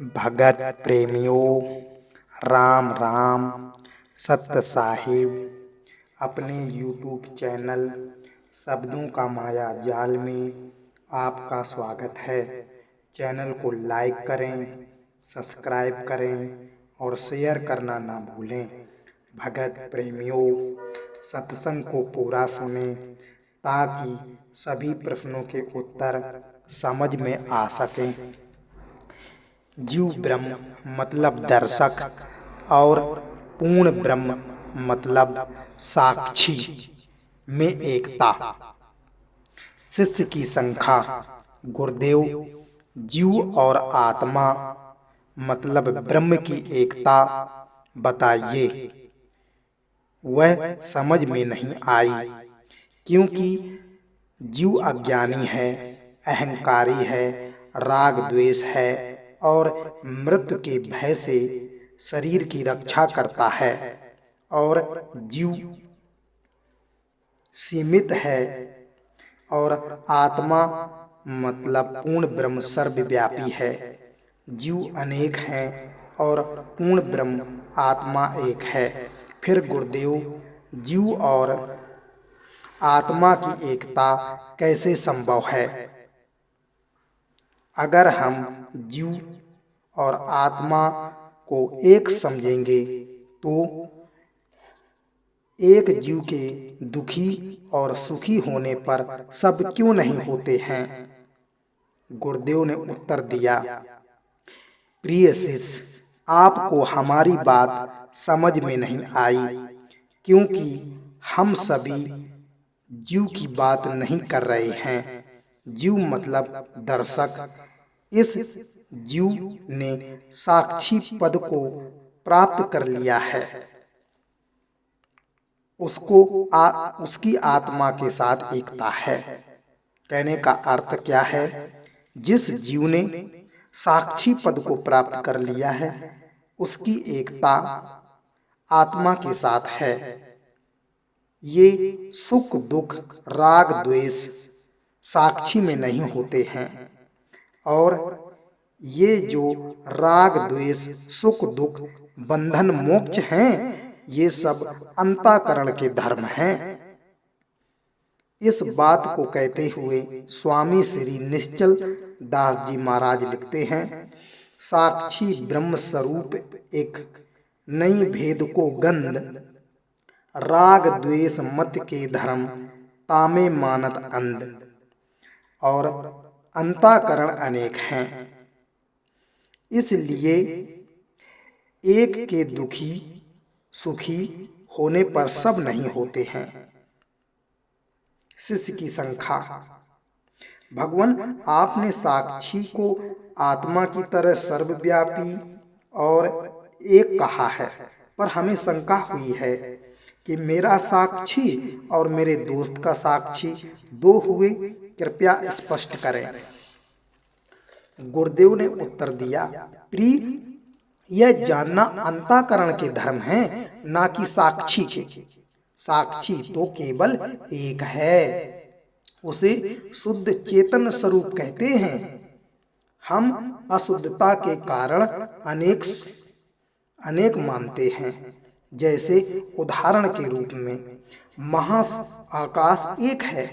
भगत प्रेमियों, राम राम। सत्य साहिब अपने यूट्यूब चैनल शब्दों का माया जाल में आपका स्वागत है। चैनल को लाइक करें, सब्सक्राइब करें और शेयर करना ना भूलें। भगत प्रेमियों, सत्संग को पूरा सुनें ताकि सभी प्रश्नों के उत्तर समझ में आ सकें। जीव ब्रह्म मतलब दर्शक और पूर्ण ब्रह्म मतलब साक्षी में एकता। शिष्य की संख्या। गुरुदेव, जीव और आत्मा मतलब ब्रह्म की एकता बताइए। वह समझ में नहीं आई क्योंकि जीव अज्ञानी है, अहंकारी है, राग द्वेष है और मृत्यु के भय से शरीर की रक्षा करता है। और जीव सीमित है और आत्मा मतलब पूर्ण ब्रह्म सर्वव्यापी है। जीव अनेक हैं और पूर्ण ब्रह्म आत्मा एक है। फिर गुरुदेव, जीव और आत्मा की एकता कैसे संभव है? अगर हम जीव और आत्मा को एक समझेंगे तो एक जीव के दुखी और सुखी होने पर सब क्यों नहीं होते हैं? गुरुदेव ने उत्तर दिया, प्रिय शिष्य, आपको हमारी बात समझ में नहीं आई क्योंकि हम सभी जीव की बात नहीं कर रहे हैं। जीव मतलब दर्शक। इस जीव ने साक्षी पद को प्राप्त कर लिया है। उसकी आत्मा के साथ एकता है। कहने का अर्थ क्या है? जिस जीव ने साक्षी पद को प्राप्त कर लिया है, उसकी एकता आत्मा के साथ है। ये सुख दुख राग द्वेष साक्षी में नहीं होते हैं और ये जो राग द्वेष सुख दुख बंधन मोक्ष हैं, ये सब अंतःकरण के धर्म हैं। इस बात को कहते हुए स्वामी श्री निश्चल दास जी महाराज लिखते हैं, साक्षी ब्रह्म स्वरूप एक नई भेद को गंध, राग द्वेष मत के धर्म तामे मानत अंध। और अंतःकरण अनेक हैं, इसलिए एक के दुखी सुखी होने पर सब नहीं होते हैं। शिष्य की संख्या। भगवान, आपने साक्षी को आत्मा की तरह सर्वव्यापी और एक कहा है, पर हमें शंका हुई है कि मेरा साक्षी और मेरे दोस्त का साक्षी दो हुए, कृपया स्पष्ट करें। गुरुदेव ने उत्तर दिया, प्रिय, यह जानना अंतःकरण के धर्म है, ना कि साक्षी के। साक्षी तो केवल एक है, उसे शुद्ध चेतन स्वरूप कहते हैं। हम अशुद्धता के कारण अनेक मानते हैं। जैसे उदाहरण के रूप में महाआकाश एक है,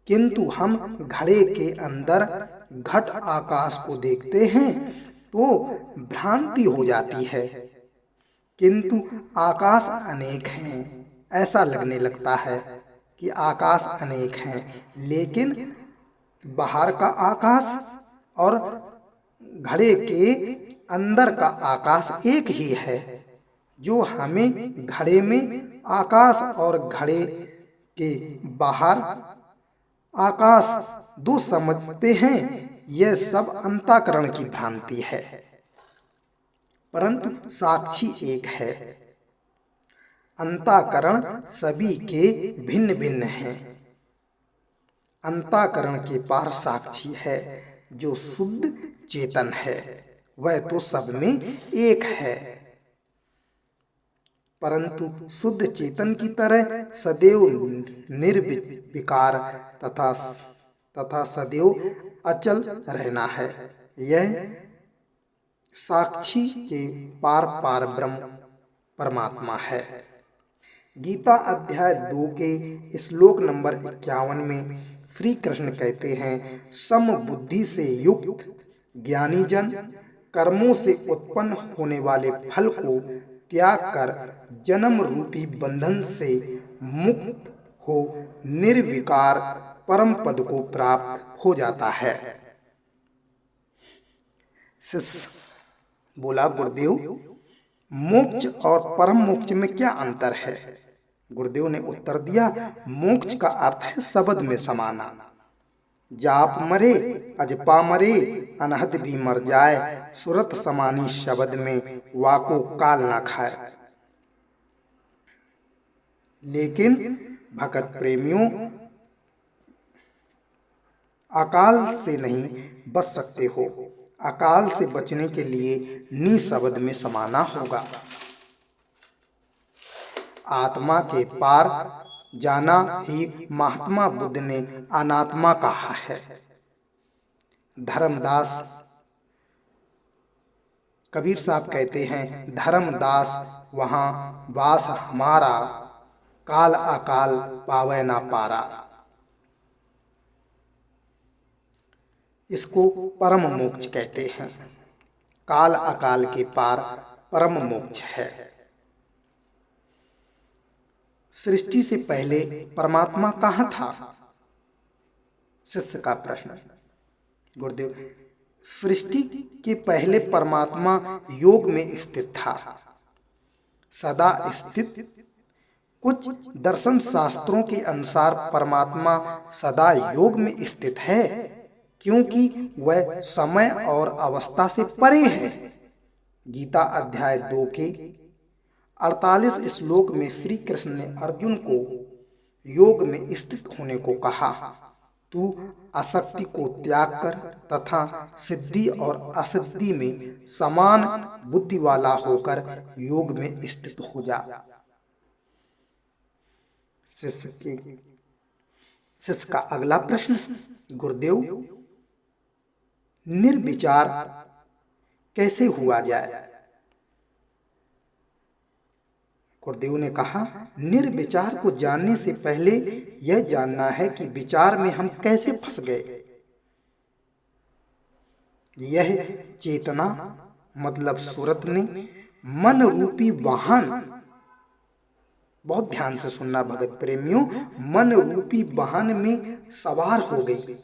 किंतु हम घड़े के अंदर घट आकाश को देखते हैं तो भ्रांति हो जाती है। किंतु आकाश अनेक हैं, ऐसा लगने लगता है कि आकाश अनेक हैं, लेकिन बाहर का आकाश और घड़े के अंदर का आकाश एक ही है। जो हमें घड़े में आकाश और घड़े के बाहर आकाश दो समझते हैं, यह सब अंतःकरण की भ्रांति है। परंतु साक्षी एक है। अंतःकरण सभी के भिन्न भिन्न हैं। अंतःकरण के पार साक्षी है जो शुद्ध चेतन है, वह तो सब में एक है। परंतु शुद्ध चेतन की तरह सदैव निर्विकार तथा सदैव अचल रहना है। यह साक्षी के पार पार ब्रह्म परमात्मा है। गीता अध्याय 2 के श्लोक नंबर 51 में श्री कृष्ण कहते हैं, सम बुद्धि से युक्त ज्ञानी जन कर्मों से उत्पन्न होने वाले फल को त्याग कर जन्म रूपी बंधन से मुक्त हो निर्विकार परम पद को प्राप्त हो जाता है। शिष्य बोला, गुरुदेव मोक्ष और परम मोक्ष में क्या अंतर है? गुरुदेव ने उत्तर दिया, मोक्ष का अर्थ है शब्द में समाना। जाप मरे अजपा मरे अनहद भी मर जाए, सुरत समानी शब्द में वाको काल ना खाए। लेकिन भगत प्रेमियों अकाल से नहीं बच सकते हो। अकाल से बचने के लिए निशब्द में समाना होगा। आत्मा के पार जाना ही महात्मा बुद्ध ने अनात्मा कहा है। धर्मदास कबीर साहब कहते हैं, धर्मदास वहां वास हमारा, काल अकाल पावे ना पारा। इसको परम मोक्ष कहते हैं। काल अकाल के पार परम मोक्ष है। सृष्टि से पहले परमात्मा कहाँ था? शिष्य का प्रश्न। गुरुदेव, सृष्टि के पहले परमात्मा योग में स्थित था, सदा स्थित। कुछ दर्शन शास्त्रों के अनुसार परमात्मा सदा योग में स्थित है, क्योंकि वह समय और अवस्था से परे है। गीता अध्याय 2 के 48 श्लोक में श्री कृष्ण ने अर्जुन को योग में स्थित होने को कहा। तू आसक्ति को त्याग कर तथा सिद्धि और असिद्धि में समान बुद्धि वाला होकर योग में स्थित हो जा। शिष्य का अगला प्रश्न, गुरुदेव निर्विचार कैसे हुआ जाए? गुरुदेव ने कहा, निर्विचार को जानने से पहले यह जानना है कि विचार में हम कैसे फंस गए। यह चेतना मतलब सूरत ने मन रूपी वाहन, बहुत ध्यान से सुनना भगत प्रेमियों, मन रूपी वाहन में सवार हो गई।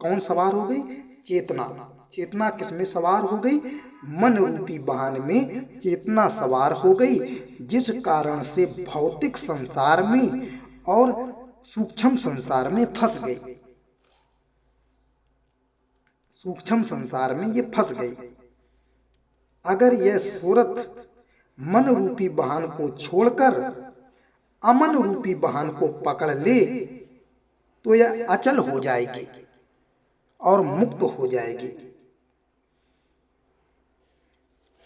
कौन सवार हो गई? चेतना। चेतना किसमें सवार हो गई? मन रूपी वाहन में चेतना सवार हो गई, जिस कारण से भौतिक संसार में और सूक्ष्म संसार में फंस गई। सूक्ष्म संसार में ये फंस गई। अगर यह सूरत मन रूपी वाहन को छोड़कर अमन रूपी वाहन को पकड़ ले तो यह अचल हो जाएगी और मुक्त हो जाएगी।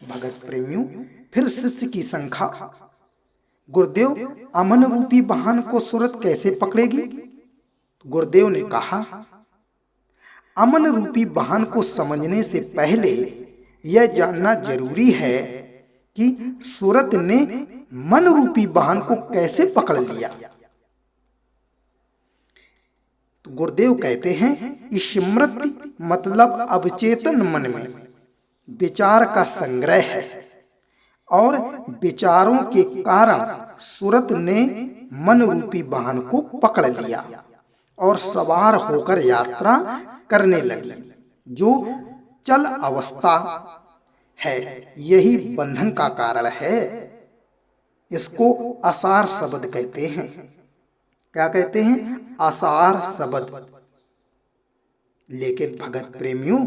भगत प्रेमियों, फिर शिष्य की शंका, गुरुदेव अमन रूपी वाहन को सूरत कैसे पकड़ेगी? गुरुदेव ने कहा, अमन रूपी वाहन को समझने से पहले यह जानना जरूरी है कि सूरत ने मन रूपी वाहन को कैसे पकड़ लिया। तो गुरुदेव कहते हैं, स्मृति मतलब अवचेतन मन में विचार का संग्रह है और विचारों के कारण सूरत ने मन रूपी वाहन को पकड़ लिया और सवार होकर यात्रा करने लगी, जो चल अवस्था है। यही बंधन का कारण है। इसको आसार शब्द कहते हैं। क्या कहते हैं? आसार शब्द। लेकिन भगत प्रेमियों,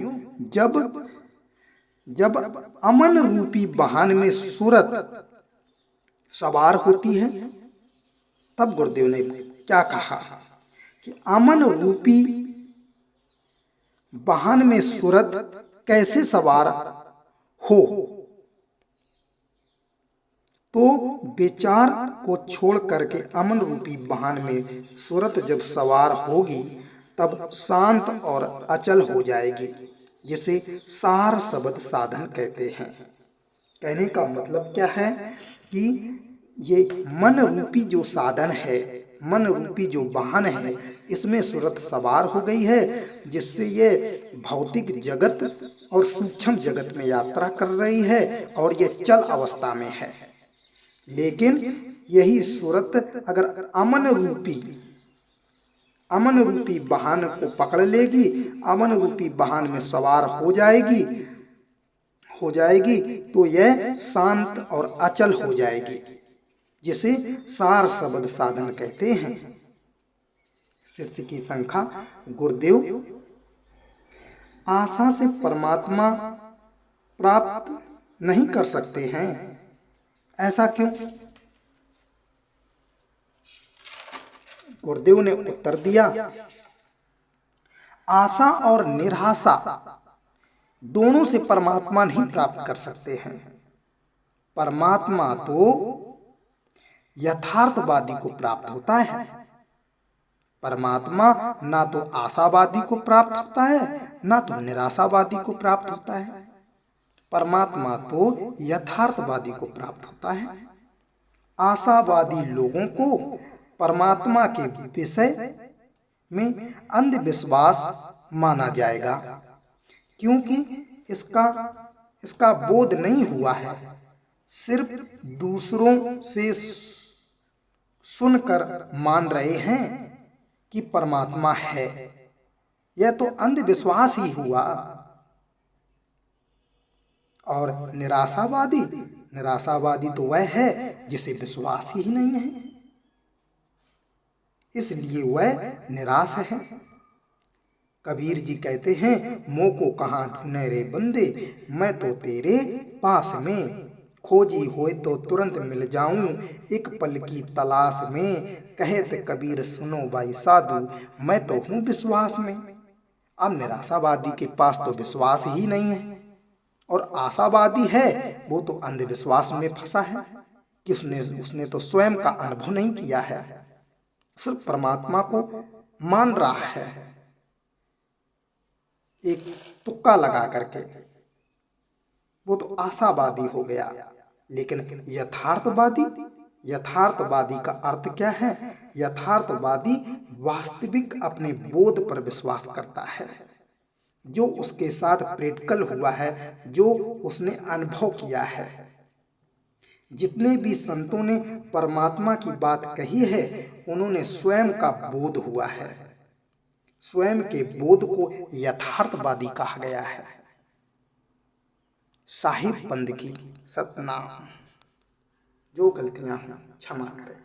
जब अमन रूपी वाहन में सूरत सवार होती है, तब गुरुदेव ने क्या कहा कि अमन रूपी वाहन में सूरत कैसे सवार हो। तो विचार को छोड़ करके अमन रूपी वाहन में सूरत जब सवार होगी तब शांत और अचल हो जाएगी। जिसे सार शब्द साधन कहते हैं। कहने का मतलब क्या है कि ये मन रूपी जो साधन है, मन रूपी जो वाहन है, इसमें सूरत सवार हो गई है, जिससे ये भौतिक जगत और सूक्ष्म जगत में यात्रा कर रही है और ये चल अवस्था में है। लेकिन यही सूरत अगर अमन रूपी वाहन को पकड़ लेगी, अमन रूपी वाहन में सवार हो जाएगी तो यह शांत और अचल हो जाएगी, जिसे सार शब्द साधन कहते हैं। शिष्य की शंका। गुरुदेव, आशा से परमात्मा प्राप्त नहीं कर सकते हैं, ऐसा क्यों? गुरुदेव ने उत्तर दिया, आशा और निराशा दोनों से परमात्मा नहीं प्राप्त कर सकते हैं। परमात्मा तो यथार्थवादी को प्राप्त होता है। परमात्मा ना तो आशावादी को प्राप्त होता है, ना तो निराशावादी को प्राप्त होता है। परमात्मा तो यथार्थवादी को प्राप्त होता है। आशावादी लोगों को परमात्मा के विषय में अंधविश्वास माना जाएगा, क्योंकि इसका बोध नहीं हुआ है, सिर्फ दूसरों से सुनकर मान रहे हैं कि परमात्मा है। यह तो अंधविश्वास ही हुआ। और निराशावादी तो वह है जिसे विश्वास ही नहीं है, इसलिए वह निराश है। कबीर जी कहते हैं, मोह को कहाँ ढूंढे रे बंदे, मैं तो तेरे पास में, खोजी होए तो तुरंत मिल जाऊं, एक पल की तलाश में। कहत कबीर सुनो भाई साधु, मैं तो हूँ विश्वास में। अब निराशावादी के पास तो विश्वास ही नहीं है, और आशावादी है वो तो अंधविश्वास में फंसा है कि उसने तो स्वयं का अनुभव नहीं किया है, सिर्फ परमात्मा को मान रहा है एक तुक्का लगा करके। वो तो आशावादी हो गया। लेकिन यथार्थवादी का अर्थ क्या है? यथार्थवादी वास्तविक अपने बोध पर विश्वास करता है, जो उसके साथ प्रैक्टिकल हुआ है, जो उसने अनुभव किया है। जितने भी संतों ने परमात्मा की बात कही है, उन्होंने स्वयं का बोध हुआ है। स्वयं के बोध को यथार्थवादी कहा गया है। साहिब बंद की सतनाम। जो गलतियां क्षमा करें।